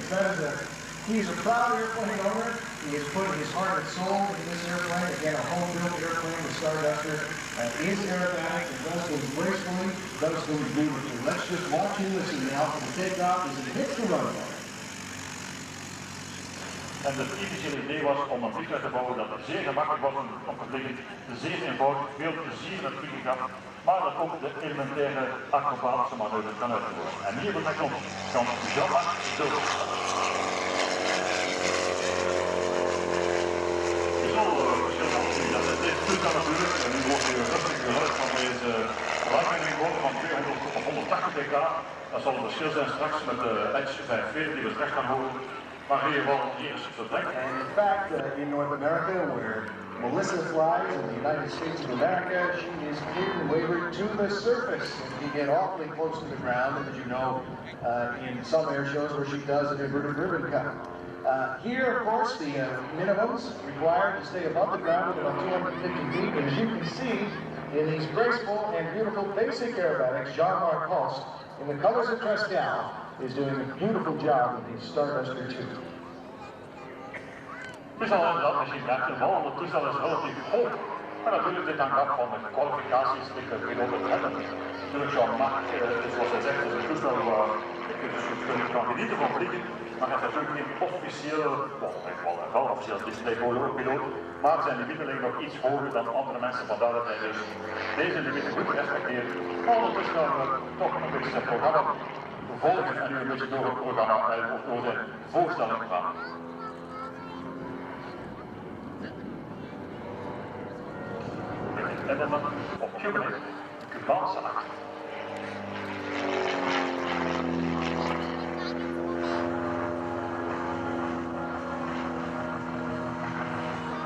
He's a proud airplane owner. He has put his heart and soul into this airplane. Again, a home-built airplane, the Starduster, is aerobatic and does things gracefully, does things beautifully. Let's just watch and listen now for the takeoff as it hits the runway. En het initiële idee was om een vliegtuig te bouwen dat zeer gemakkelijk was om te vliegen, zeer eenvoudig, veel plezier in het vliegen gaf, maar dat ook de elementaire acrobatische manoeuvres kan uitvoeren. En hier wordt hij komt van Johan Gustafson. Je zal verschil zien dat het dit toestel natuurlijk, en nu wordt hier rustig geluid van deze landing van 200 tot 180 pk. Dat zal een verschil zijn straks met de Edge 45 die we straks gaan horen. Maar hier is het vertrek. And in fact, in North America, where Melissa flies in the United States of America, she is being wavered to the surface. And you get awfully close to the ground, as you know, in some air shows where she does an inverted ribbon cut. Here, of course, the minimums required to stay above the ground at about 250 feet. And as you can see, in these graceful and beautiful basic aerobatics, Jean-Marc Holst, in the colors of Tricolori, is doing a beautiful job with the Starduster 2. Het is al inderdaad misschien net de bal, het toestel is relatief hoog. Maar natuurlijk dit hangt af van de kwalificaties die de piloten hebben. Natuurlijk Jean-Marc, zoals hij zegt, is een toestel waar ik kan genieten van vliegen. Maar hij heeft natuurlijk geen officiële, wel officieel display-piloot. Maar zijn limieten liggen nog iets hoger dan andere mensen, vandaar dat hij dus deze limieten goed respecteert. Maar ondertussen gaan we toch een beetje het programma volgen en nu een beetje door het programma of door de voorstelling gaan. Pemberton op Julien, Cubaanse acht.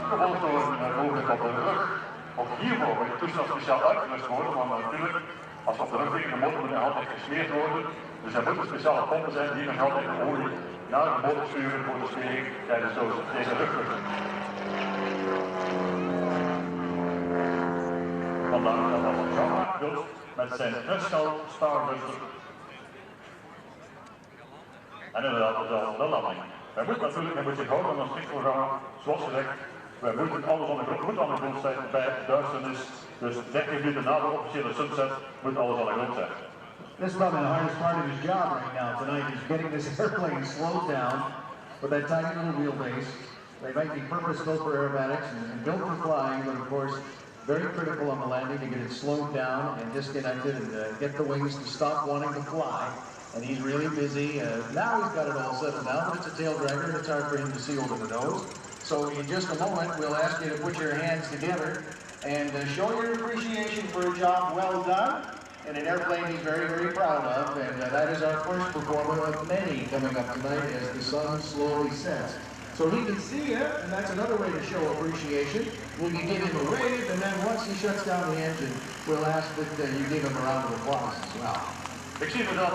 Gevolgd door een movement op de rug. Ook hiervoor wordt het toestel speciaal uitgerust worden, want natuurlijk, als op de rug vliegen, de motor moet altijd gesmeerd worden. Dus er moeten speciale pompen zijn die nog altijd de olie naar de motor sturen voor de smering tijdens deze rugvluchten. Vandaar dat als een Jean-Marc wilt met zijn uitstel Starduster. En inderdaad, dat is al de landing. Wij moeten natuurlijk een beetje houden aan ons vliegprogramma, zoals gezegd. Wij moeten alles onder de grond zijn bij duisternis. Dus 30 minuten na de officiële sunset moet alles aan de grond zijn. This is probably the hardest part of his job right now tonight, is getting this airplane slowed down with that tiny little wheelbase. They might be purpose-built for aerobatics and built for flying, but of course, very critical on the landing to get it slowed down and disconnected and get the wings to stop wanting to fly. And he's really busy. Now he's got it all settled down, but it's a tail dragger and it's hard for him to see over the nose. So in just a moment, we'll ask you to put your hands together and show your appreciation for a job well done in an airplane he's very, very proud of. And that is our first performer of many coming up tonight as the sun slowly sets. So he can see you, and that's another way to show appreciation. We can give him a wave, and then once he shuts down the engine, we'll ask that you give him a round of applause as well. Ik zie inderdaad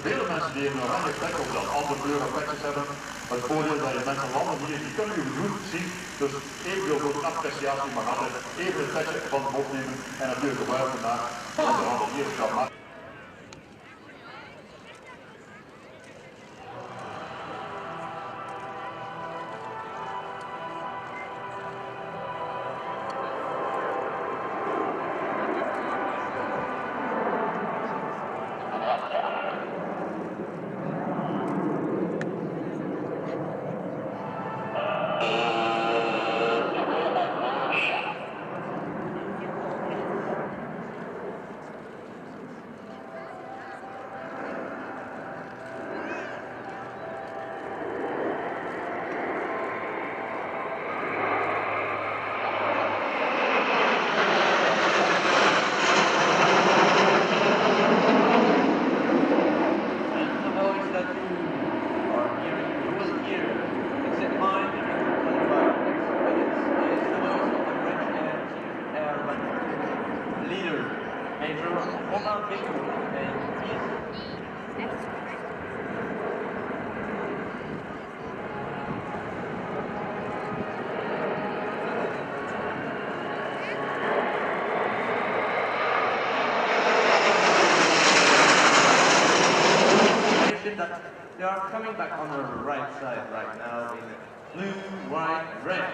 vele mensen die een oranje plek of dan andere kleuren plekjes hebben. Het voordeel dat je mensen landen hier, die kunnen jullie goed zien. Dus evenveel voor de appreciatie, maar altijd even het plekje van de bocht nemen en natuurlijk gebruiken naar de handen hier gaan maken. There are coming back on the right side right now in blue, white, red.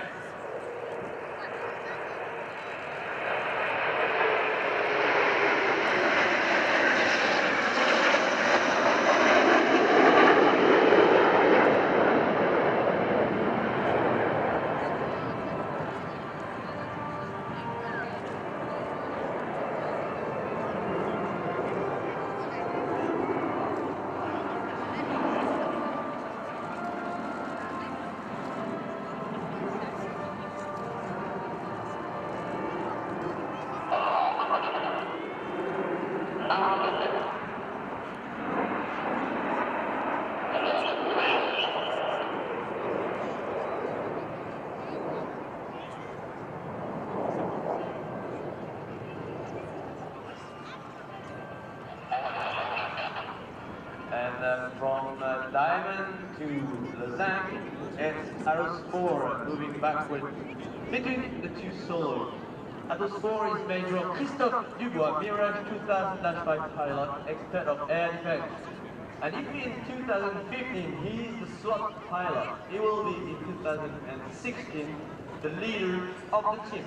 From Diamond to Lausanne, it's Arrows 4 moving backward between the two solos. Arrows 4 is Major Christophe Dubois, Mirage 2000-5 pilot, expert of air defense. And if in 2015 he is the slot pilot, he will be in 2016 the leader of the team.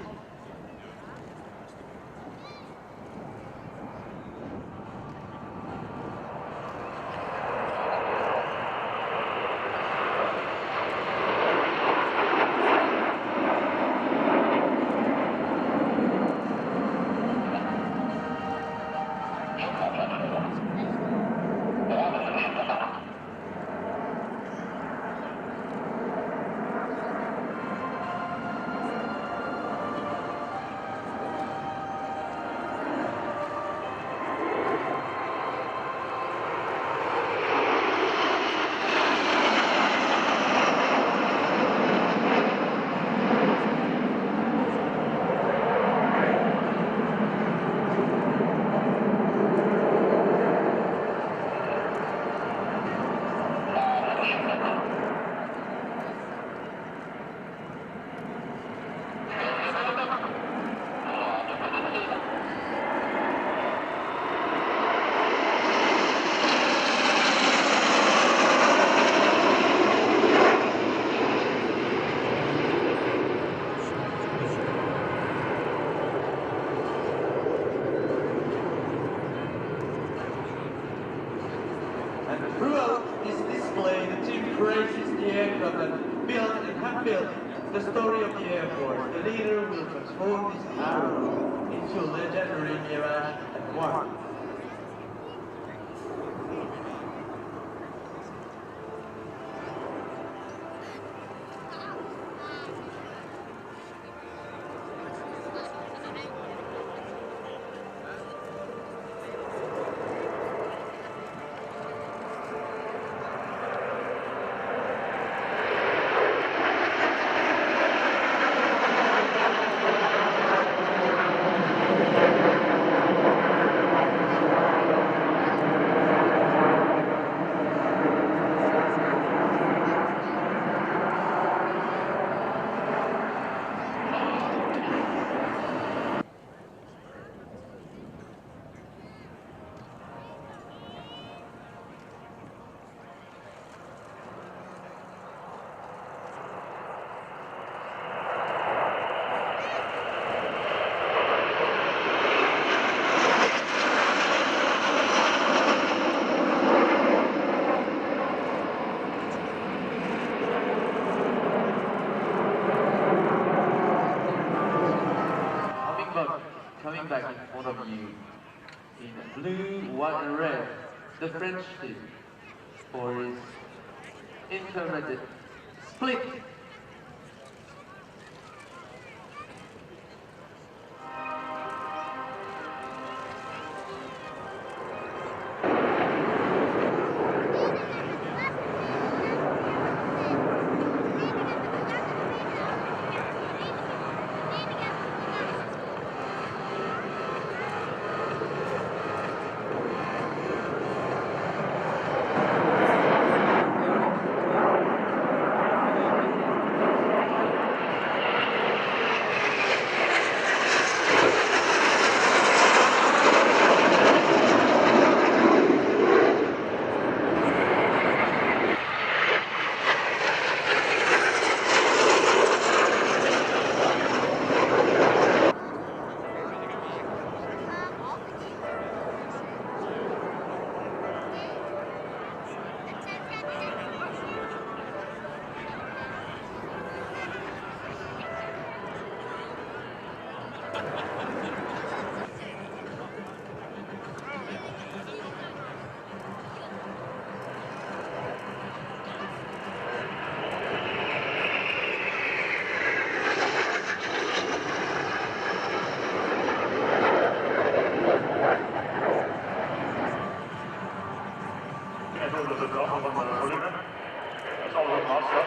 The story of the Air Force, the leader will transform this Arrow into a legendary Mirage at 1. Coming back in front of you in blue, white and red, the French team for his intermediate split. dat het afval van de volume. Dat is alles op afstand.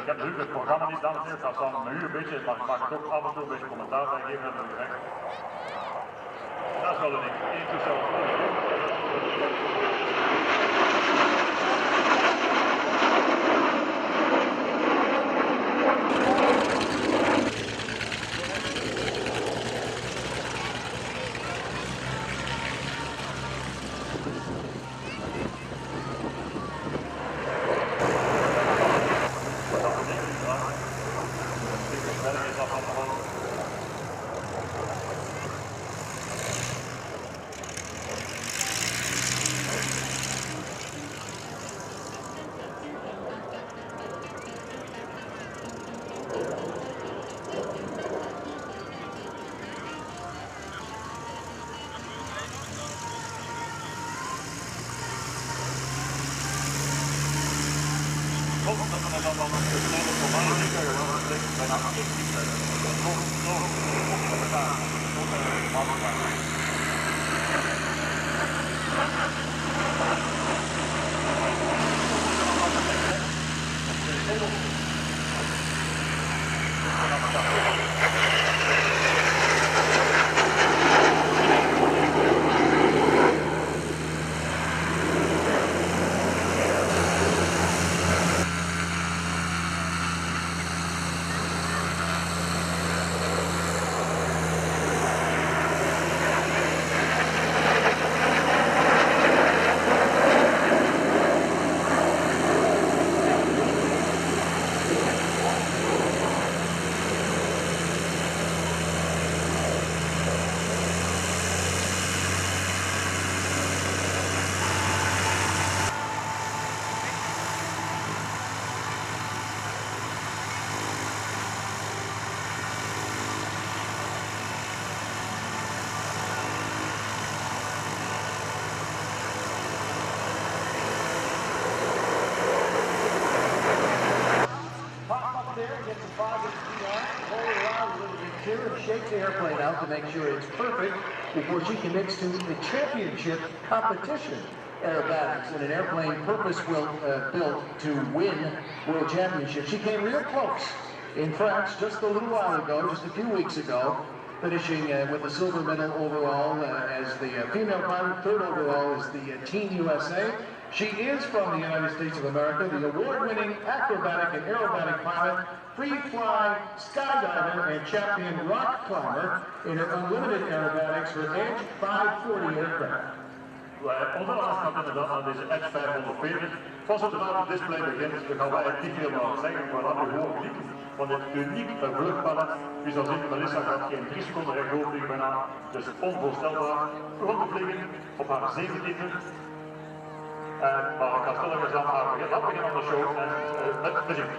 Ik heb nu het programma niet aan het gaat dan nu een beetje, maar ik mag toch af en toe een beetje commentaar bij geven en direct. Dat is wel een ding. Eén toestel. measure and shake the airplane out to make sure it's perfect before she commits to the championship competition aerobatics in an airplane purpose-built to win world championships. She came real close in France just a little while ago, just a few weeks ago, finishing with the silver medal overall as the female pilot, third overall as the Team USA. She is from the United States of America, the award-winning acrobatic and aerobatic pilot, free-fly skydiver, and champion rock climber in her unlimited aerobatics for Edge 540 aircraft. Onze aanschaf inderdaad aan deze Edge 540. Zoals het vanavond display begint, dan gaan wij niet helemaal zeggen, maar laten we gewoon genieten van dit uniek vluchtpalet. U zal zien, Melissa gaat geen 3 seconden rechtdoor vliegen bijna, dus onvoorstelbaar. Rond te vliegen op haar 17e. Maar ik ga stilletjes aan haar beginnen aan de show en met plezier.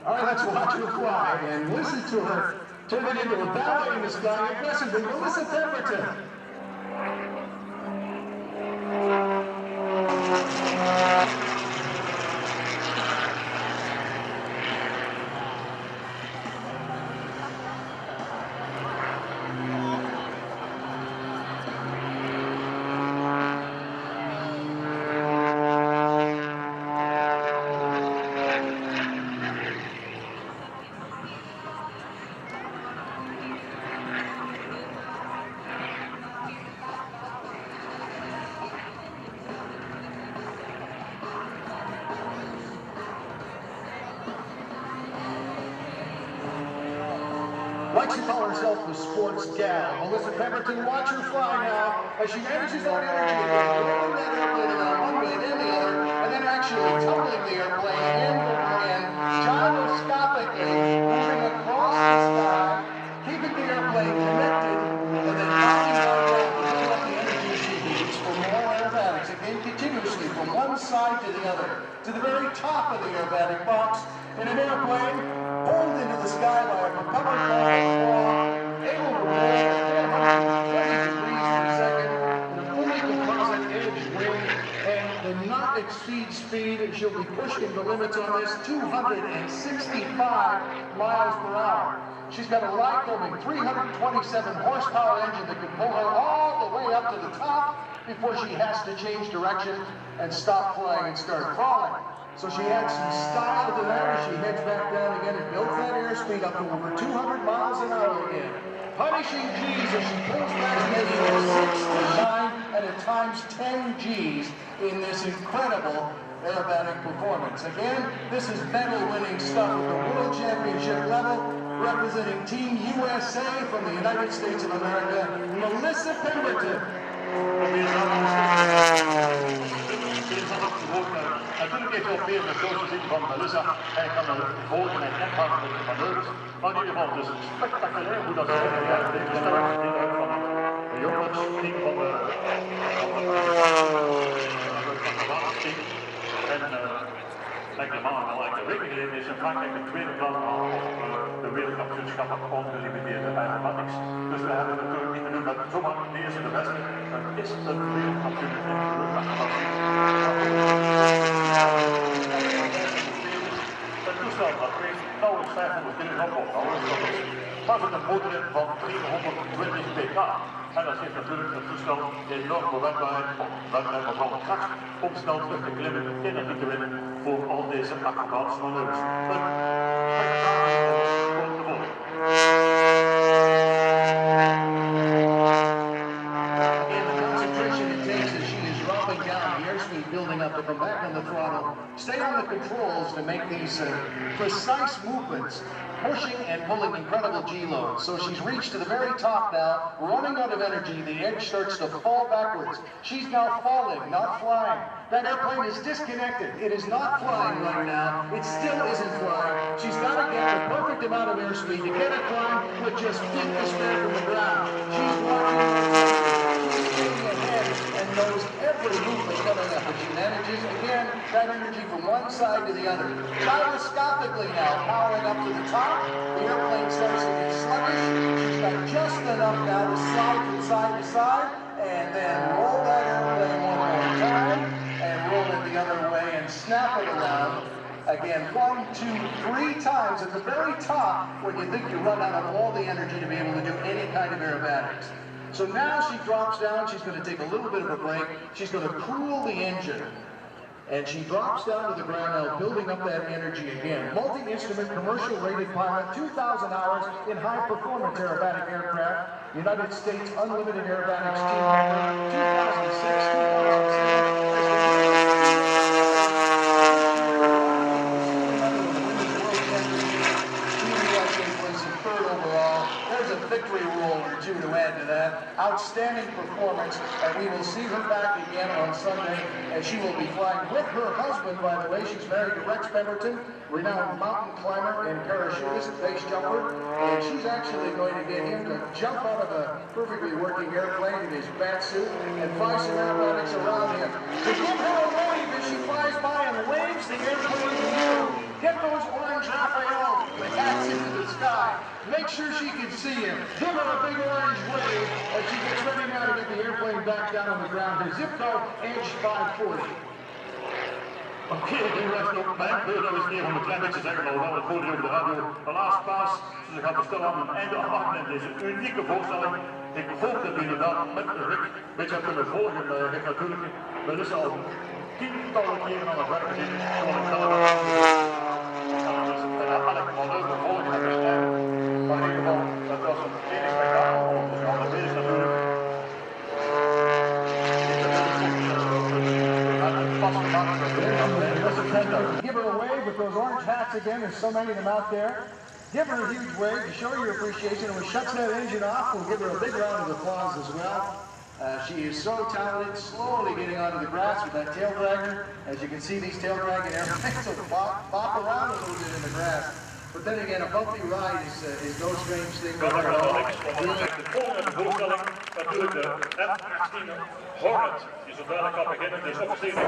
All right, let's watch her fly and listen to her turn it into a ballet in the sky. Aggressively, Melissa Pemberton. Likes to call herself the sports gal. Melissa Pemberton, watch her fly now as she manages that energy again, rolling that airplane around one way and the other, and then actually tumbling the airplane end over end, gyroscopically moving across the sky, keeping the airplane connected, and then mounting back down to build up the energy she needs for more aerobatics, again continuously from one side to the other, to the very top of the aerobatic box, in an airplane pulled into the sky by a propeller ball, able to roll at 120 degrees per second in a fully composite edge wing, and the not exceed speed, and she'll be pushing the limits on this 265 miles per hour. She's got a Lycoming 327 horsepower engine that can pull her all the way up to the top before she has to change direction and stop flying and start crawling. So she adds some style to that as she heads back down again and builds that airspeed up to over 200 miles an hour again. Punishing G's as she pulls back maybe 6 to 9 and at times 10 G's in this incredible aerobatic performance. Again, this is medal-winning stuff at the World Championship level, representing Team USA from the United States of America, Melissa Pemberton. Natuurlijk heeft hij al meer de shows gezien van Melissa. Hij kan er volgen en ophangen met de manoeuvres. Maar in ieder geval, dus spectaculair hoe dat zij ja, deze start dit uit van de jongens, team van de watersteam. En lijkt normaal wel eigenlijk de rekening is in Frankrijk het tweede plan op de wereldkampioenschap ongelimiteerde aerobatics. Dus we hebben natuurlijk niet genoemd dat zomaar de eerste de beste. Het is een wereldkampioen in de luchtacrobatie. Het toestel dat weegt nauwelijks 500 kilogram op, maar met een motor van 320 pk. En dat geeft natuurlijk het toestel enorm bewerkbaarheid van vooral kracht om snel terug te klimmen en energie te winnen voor al deze acrobatische manoeuvres. Een spectaculair om te volgen. Building up to come back on the throttle, stay on the controls to make these precise movements, pushing and pulling incredible G-loads. So she's reached to the very top now, running out of energy, the edge starts to fall backwards. She's now falling, not flying. That airplane is disconnected. It is not flying right now. It still isn't flying. She's got to get the perfect amount of airspeed to get it flying with just feet to spare from the ground. She's watching, she's getting ahead and knows every movement coming up. And she manages, again, that energy from one side to the other. Gyroscopically now, powering up to the top. The airplane starts to get sluggish. She's got just enough now to slide from side to side and then roll that airplane one more time and roll it the other way and snap it around Again, 1, 2, 3 times at the very top when you think you run out of all the energy to be able to do any kind of aerobatics. So now she drops down, she's going to take a little bit of a break, she's going to cool the engine. And she drops down to the ground now, building up that energy again. Multi-instrument, commercial-rated pilot, 2,000 hours in high-performance aerobatic aircraft. United States Unlimited Aerobatics team member, 2006, 2007. Third overall. There's a victory rule or two to add to that. Outstanding performance, and we will see her back again on Sunday, and she will be flying with her husband, by the way. She's married to Rex Pemberton, renowned mountain climber and parachutist, base jumper, and she's actually going to get him to jump out of a perfectly working airplane in his bat suit and fly some aerobatics around him. To give her a wave as she flies by and waves the airplane in the air. Get those orange Raphael hats into the sky. Make sure she can see him. Give her a big orange wave as she gets ready now to get the airplane back down on the ground. The Zivko Edge 540. Oké, nu was het ook mijn beurt nog eens keer om een klein beetje te zeggen, maar het hoorde over de radio. De laatste paas, ze gaat er stil aan een einde afwachten in deze unieke voorstelling. Ik hoop dat u inderdaad met Rick een beetje hebt kunnen volgen. Rick natuurlijk, dat is al tientallen keren aan het werk gezien. Gewoon een kalender. Dus elk maneuver volgen en bestrijden. Maar in ieder geval, dat was een enige spektakel. Dus we hadden deze natuurlijk. Give her a wave with those orange hats again. There's so many of them out there. Give her a huge wave to show your appreciation. And when she shuts that engine off, we'll give her a big round of applause as well. She is so talented, slowly getting onto the grass with that tail dragger. As you can see, these tail dragging airplanes will bop around a little bit in the grass. But then again, a bumpy ride is no strange thing. De volgende voorstelling, natuurlijk de F-16 Hornet, die zo dadelijk gaat beginnen. Dus opgestegen.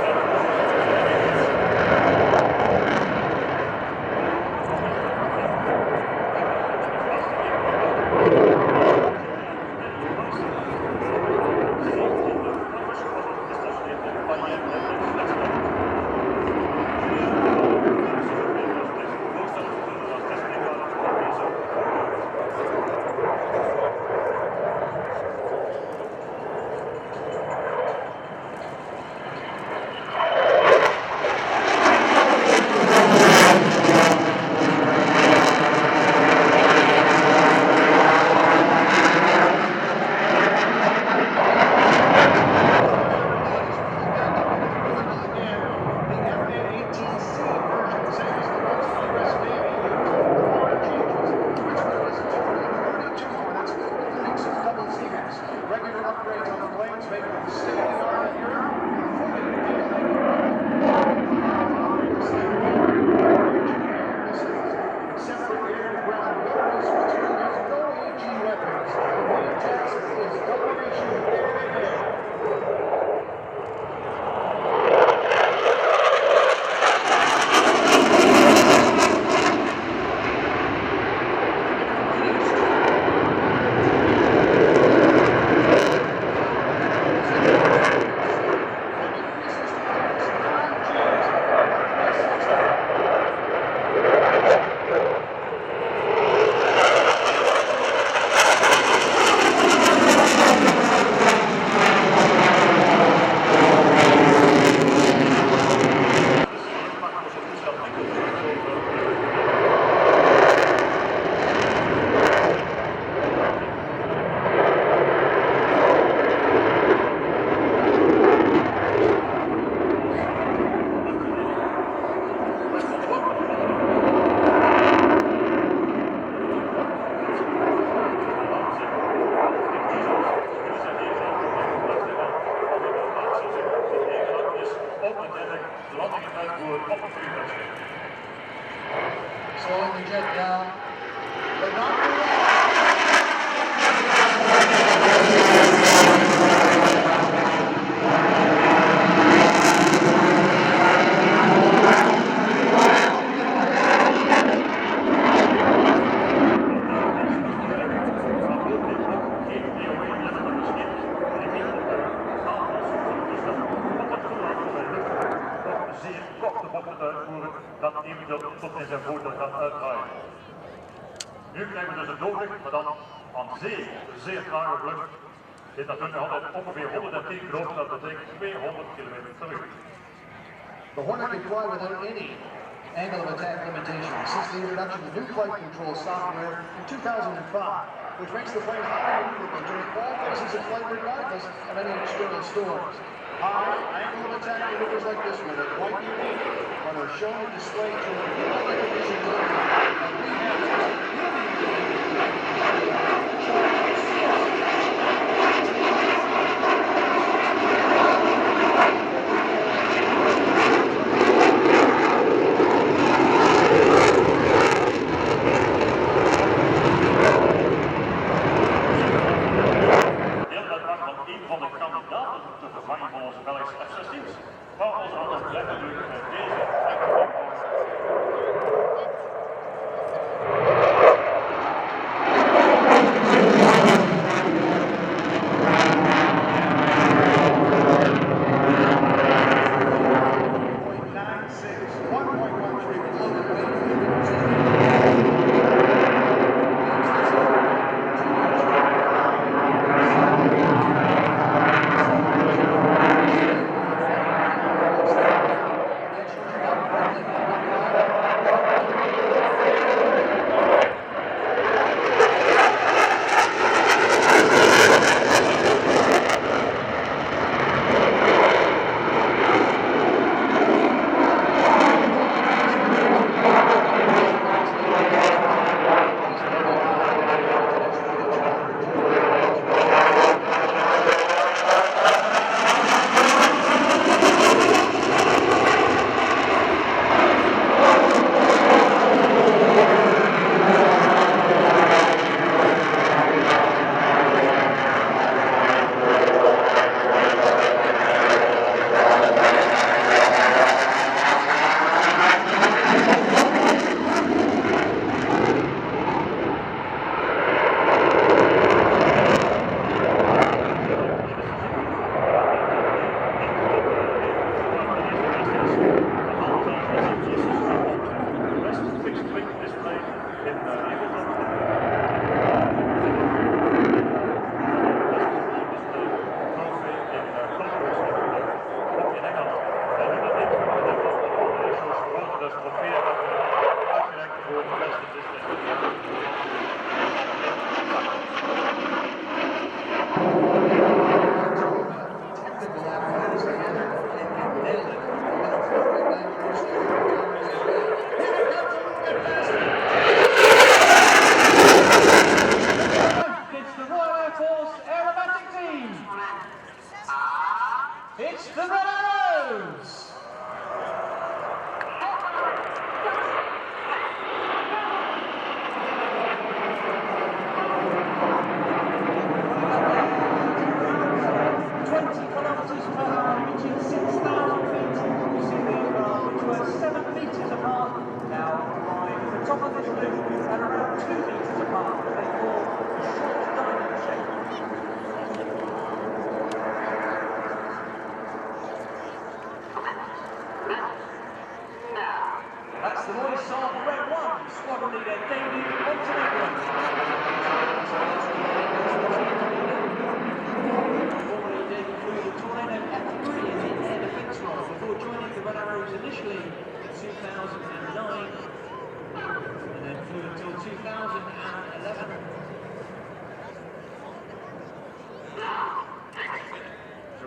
Slowing the jet down, but not too long. Zeer korte bochten uitvoeren. dat eventueel tot in zijn voeten gaat uitdraaien. Nu krijgen we dus een doorweg, maar dan aan zeer trage vlucht. Dit natuurlijk nog altijd ongeveer 110 knopen, dat betekent 200 km per uur. The Hornet can fly without any angle of attack limitation since the introduction of new flight control software in 2005, which makes the plane highly maneuverable during all phases of flight regardless of any external storms. High angle of attack maneuvers like this one are quite unique, but are shown and displayed to reveal recognition globally, and we have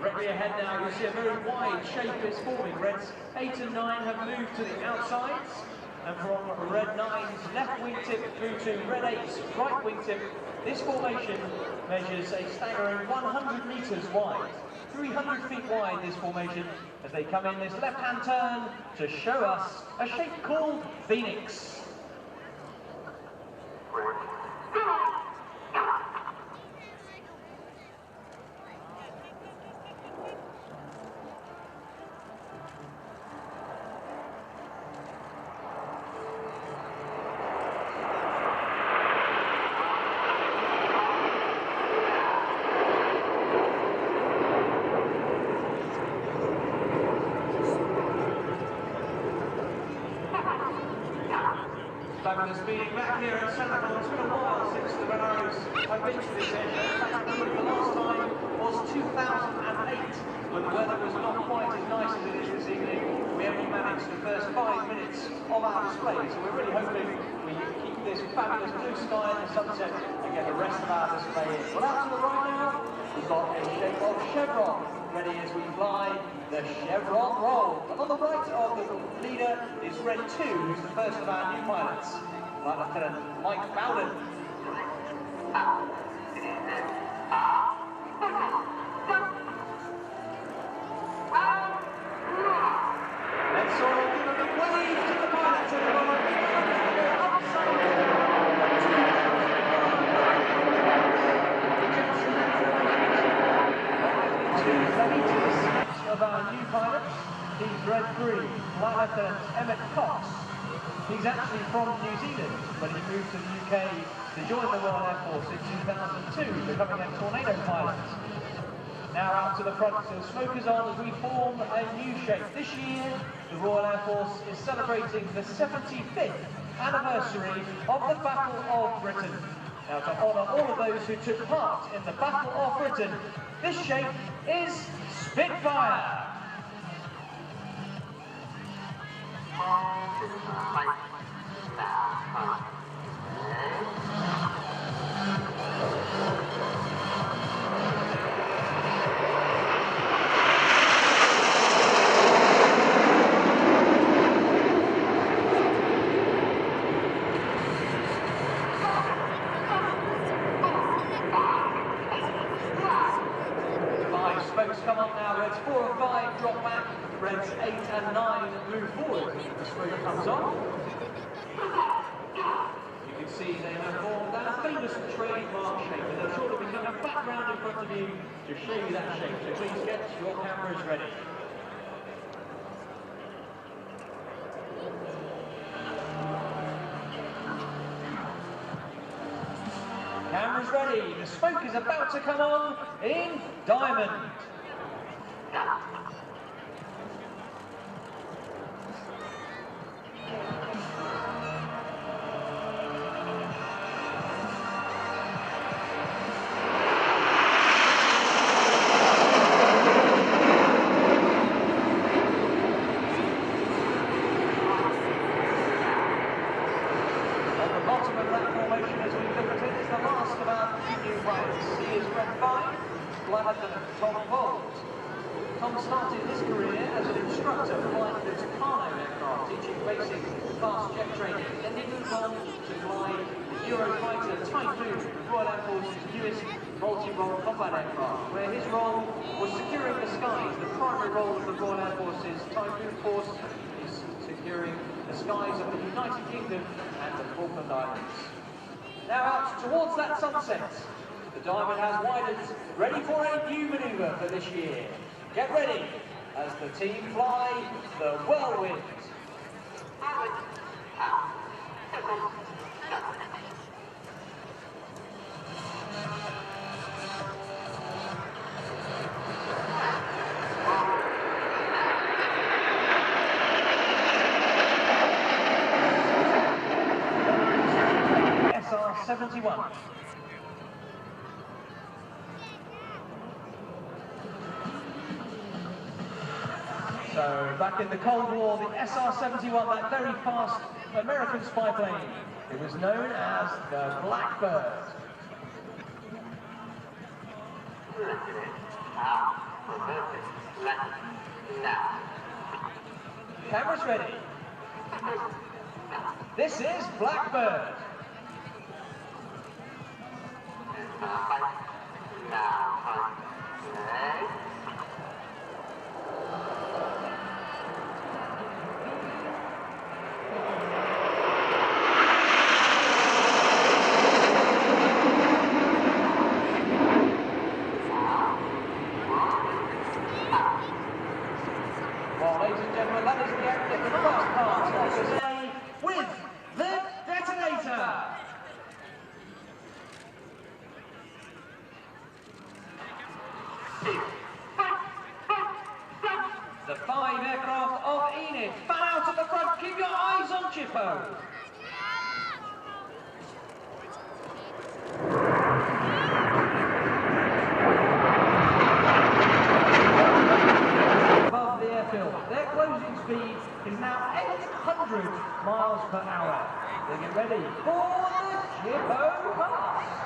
Directly ahead now, you see a very wide shape is forming. Reds 8 and 9 have moved to the outsides, and from Red 9's left wingtip through to Red 8's right wingtip, this formation measures a staggering 100 meters wide. 300 feet wide, this formation, as they come in this left-hand turn to show us a shape called Phoenix. fabulous being back here at Sanicole. It's been a while since the Red Arrows have been to this airshow. In fact, I believe the last time was 2008, when the weather was not quite as nice as it is this evening. We only managed the first 5 minutes of our display, so we're really hoping we keep this fabulous blue sky and the sunset and get the rest of our display in. Well, out to the right now, we've got a shape of chevron ready as we fly the chevron roll. And on the right of the leader is Red 2, who's the first of our new pilots, Flight Lieutenant Mike Bowden. Let's all give a big wave to the pilots, everyone. Of our new pilots, he's Red 3, Flight Lieutenant Emmett Cox. He's actually from New Zealand, but he moved to the UK to join the Royal Air Force in 2002, becoming a Tornado pilot. Now out to the front, so smokers on as we form a new shape. This year, the Royal Air Force is celebrating the 75th anniversary of the Battle of Britain. Now to honour all of those who took part in the Battle of Britain, this shape is Spitfire. Come on now, Reds 4 and 5 drop back, Reds 8 and 9 move forward. The smoke comes on. You can see they have formed that famous trademark shape, and they'll shortly become a background in front of you to show you that shape. So please get your cameras ready. Cameras ready, the smoke is about to come on in Diamond. Tom started his career as an instructor flying the Tucano aircraft, teaching basic fast jet training. Then he moved on to fly the Eurofighter Typhoon, the Royal Air Force's newest multi-role combat aircraft, where his role was securing the skies. The primary role of the Royal Air Force's Typhoon force is securing the skies of the United Kingdom and the Falkland Islands. Now out towards that sunset, the Diamond has widened, ready for a new manoeuvre for this year. Get ready as the team fly the Whirlwind. SR-71. So, back in the Cold War, the SR-71, that very fast American spy plane, it was known as the Blackbird. Cameras ready. This is Blackbird. Well, ladies and gentlemen, that is the end of the first part of today with the detonator. The 5 aircraft of Enid. Fan out at the front. Keep your eyes on Chippo. Moortel. Their closing speed is now 800 miles per hour. They get ready for the Gizmo pass.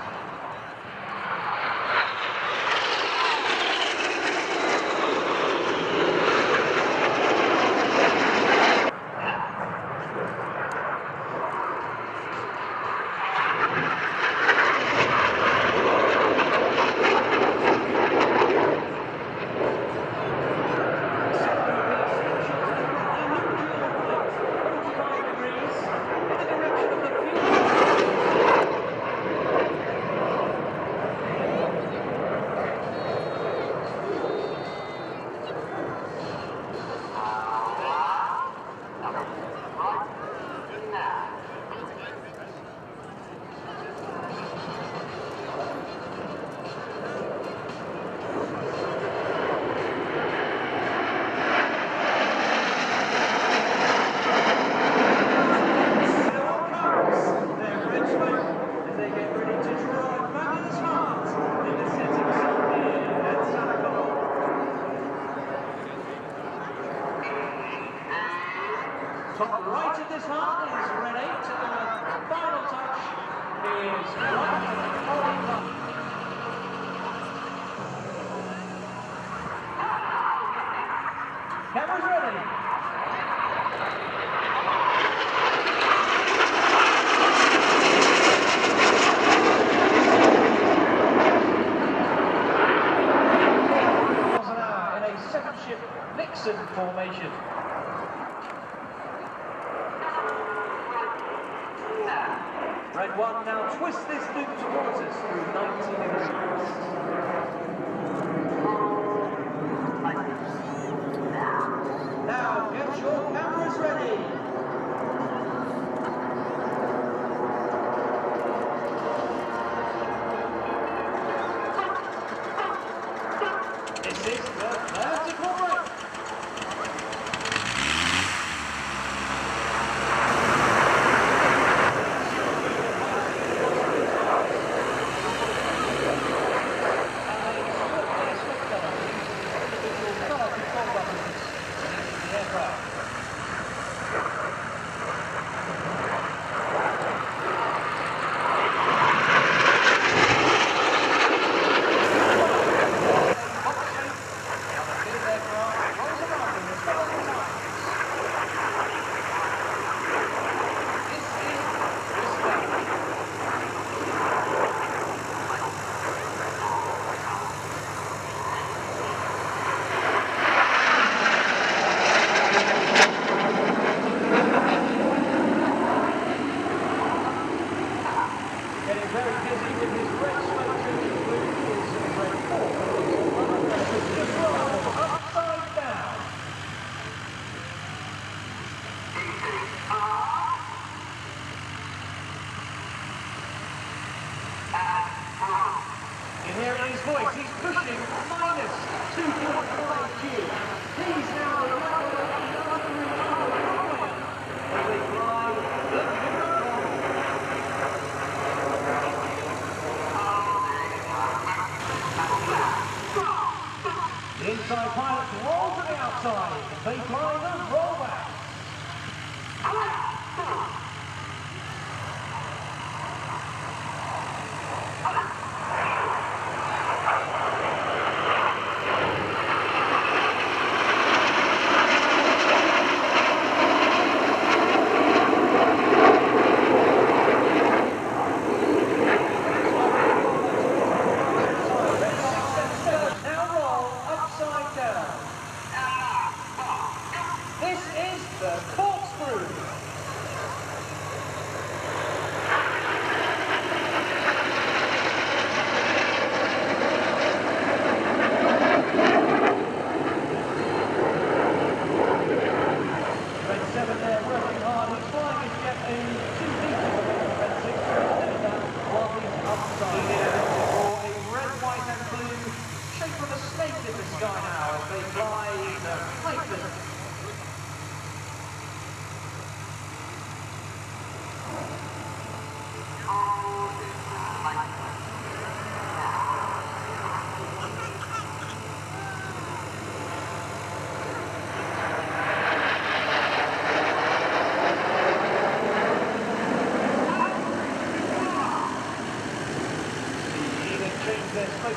Top right of this heart is ready to the final touch is right. Camera's ready. Miles an hour in a 7-ship Nixon formation. Red 1 now twist this loop towards us through 90 degrees. Now get your cameras ready. This is the vertical break. Inside pilots roll to the outside. They fly the rollback.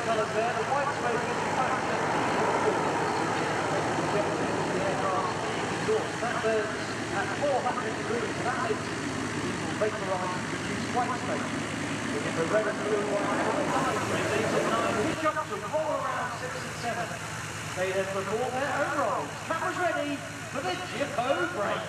colours there, the white smoke is in fact that burns at 400 degrees. That makes people vaporise and produce white smoke. Within the red and blue one, pick up to roll around 6 and 7. They then perform their own rolls. Cameras ready for the Zivko break.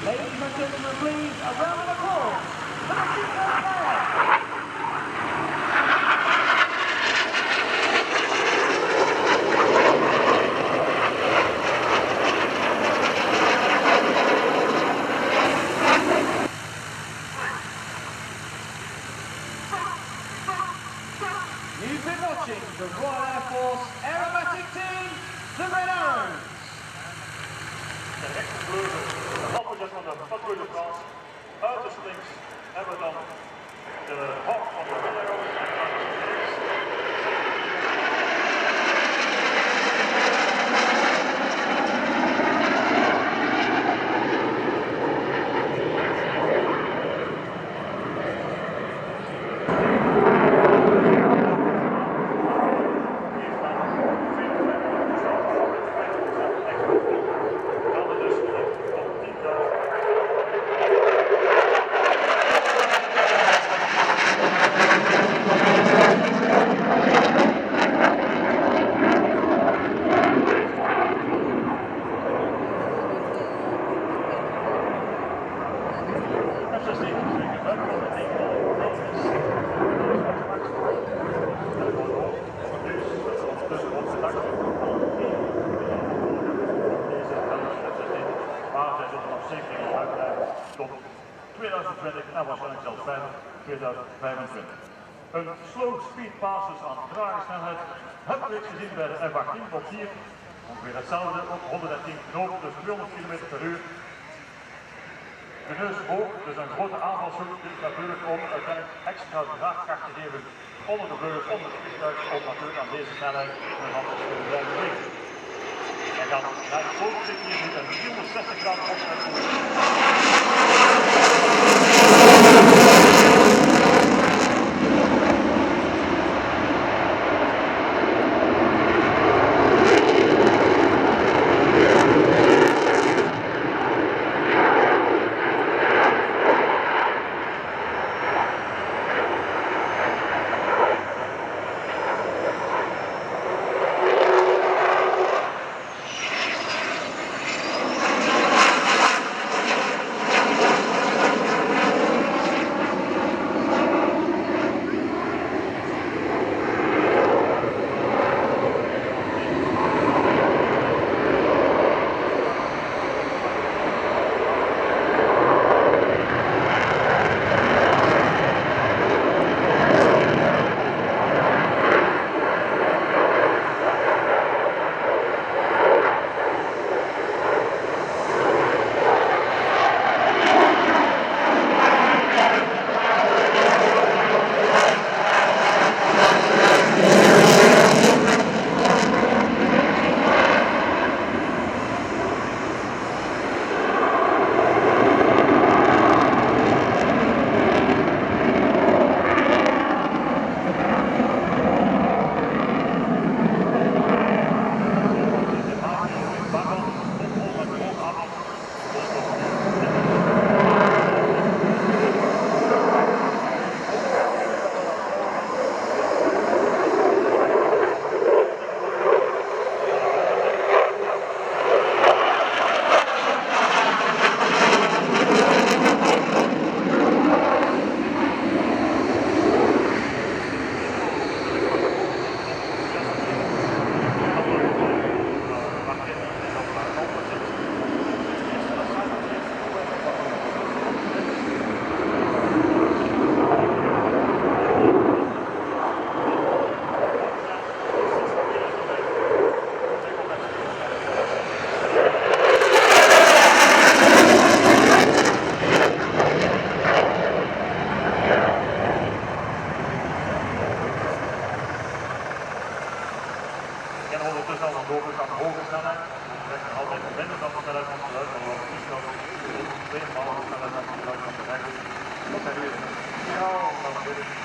Ladies and gentlemen, please, a round of applause for the Zivko break. You've been watching the Royal Air Force aerobatic team, the Red Arrows. De rechterblozen, de hoppetjes van de Patrouille de France. Uiterst links hebben we dan de Hawk van de Red Arrows. Tot 2020 en waarschijnlijk zelfs 2025. Een slow speed pass dus aan draagsnelheid. Heb ik gezien bij de F-18 tot hier. Ongeveer hetzelfde op 110 knopen, dus 200 km per uur. De neus hoog, dus een grote aanvalshoek, dit is natuurlijk om uiteindelijk extra draagkracht te geven onder de vleugels, onder het vliegtuig, om natuurlijk aan deze snelheid een hand te kunnen blijven bewegen. Hij gaat naar de bovenzicht hier met een 360 graden opzet. Wat heb je? Ja, dat weet ik.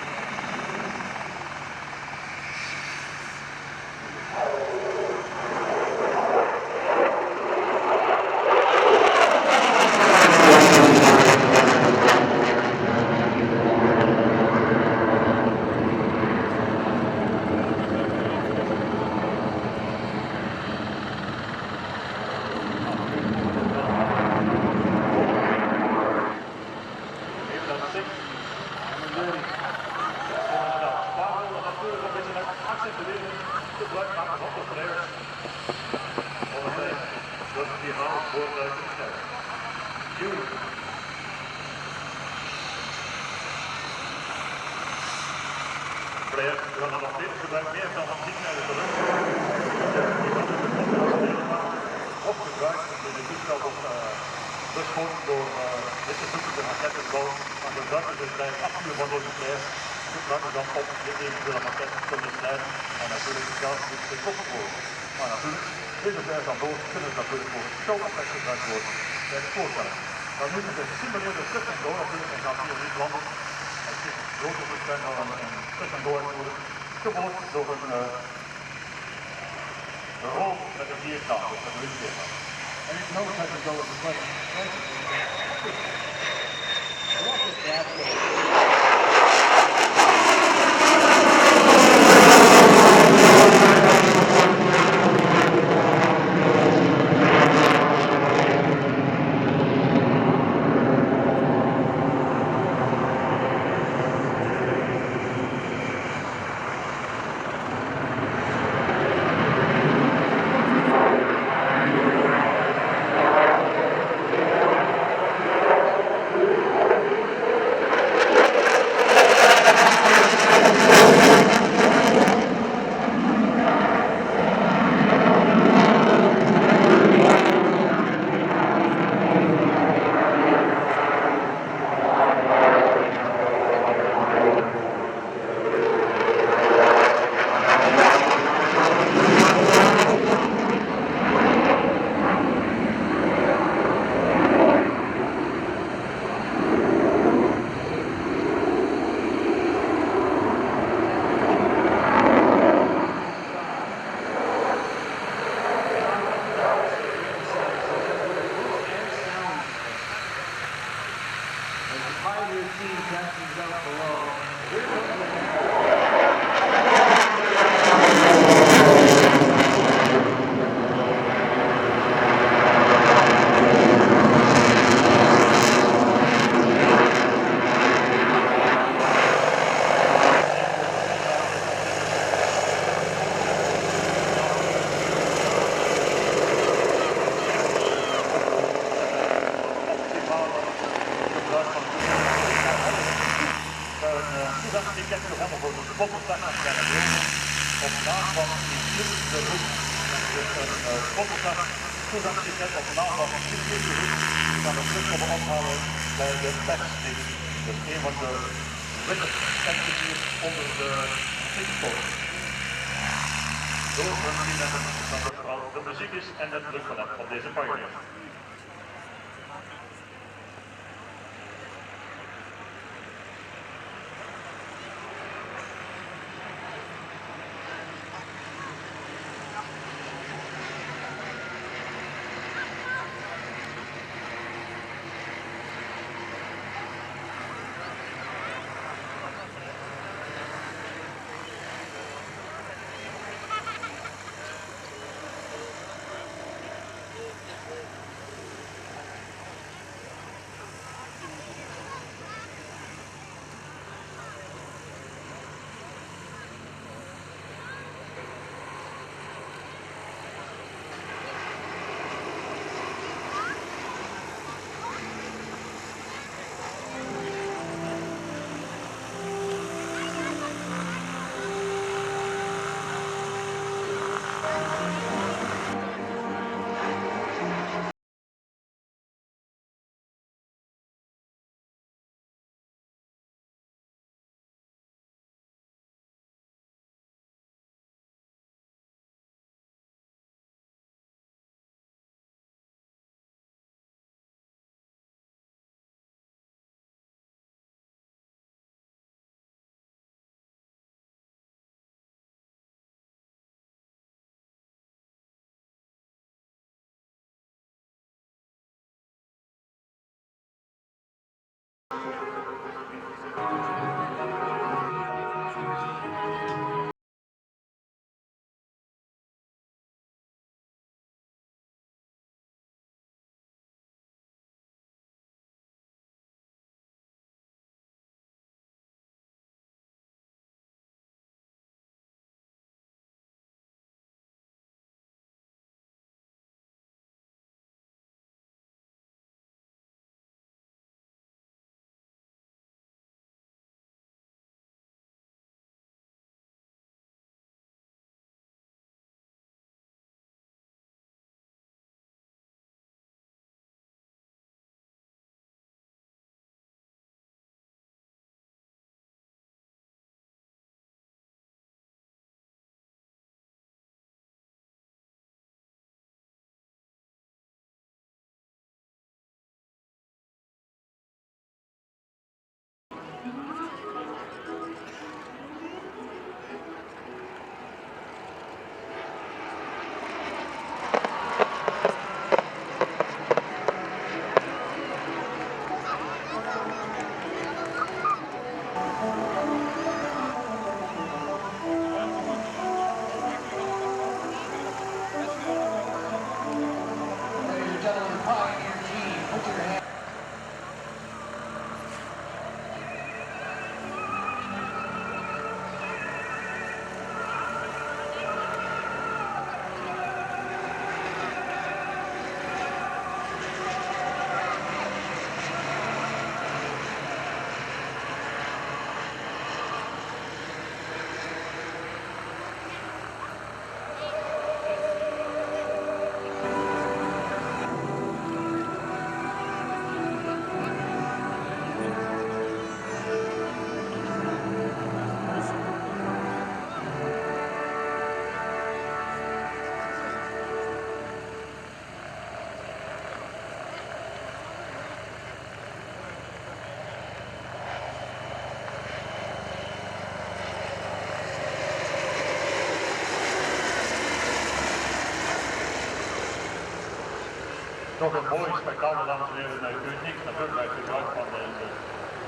toch een mooi spektakel, dames en heren, uniek natuurlijk bij het gebruik van deze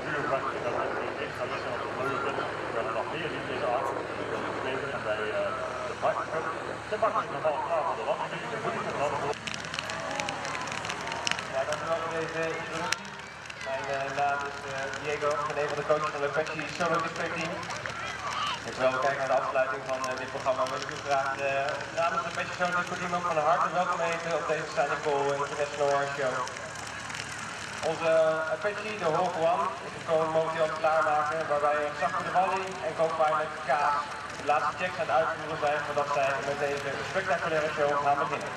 vuurwerk dat met de installatie op de vleugels. We willen nog meer in deze auto, we willen spelen en bij de Meister. Ze maken zich normaal klaar voor de landing, de voeding van de landing. Ja, dankjewel voor deze introductie. Mijn naam is Diego, ik ben een van de coaches van de Apache Solo Display-team. En terwijl we kijken naar de afsluiting van dit programma, wil ik u graag namens de Apache Solo Display-team ook van harte welkom heten op deze Sanicole International Airshow. Onze Apache, de Hawk T1, is het komen momenteel aan het klaarmaken, waarbij we zacht voor de volley en co-pilot Capt de laatste checks aan het uitvoeren zijn voordat zij met deze spectaculaire show gaan beginnen.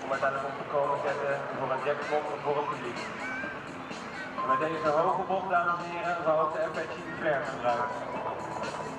Om uiteindelijk op te komen zetten voor een jackbox of voor een publiek. En met deze hoge bocht, dames en heren, zou ook de Apache Frecce gebruiken.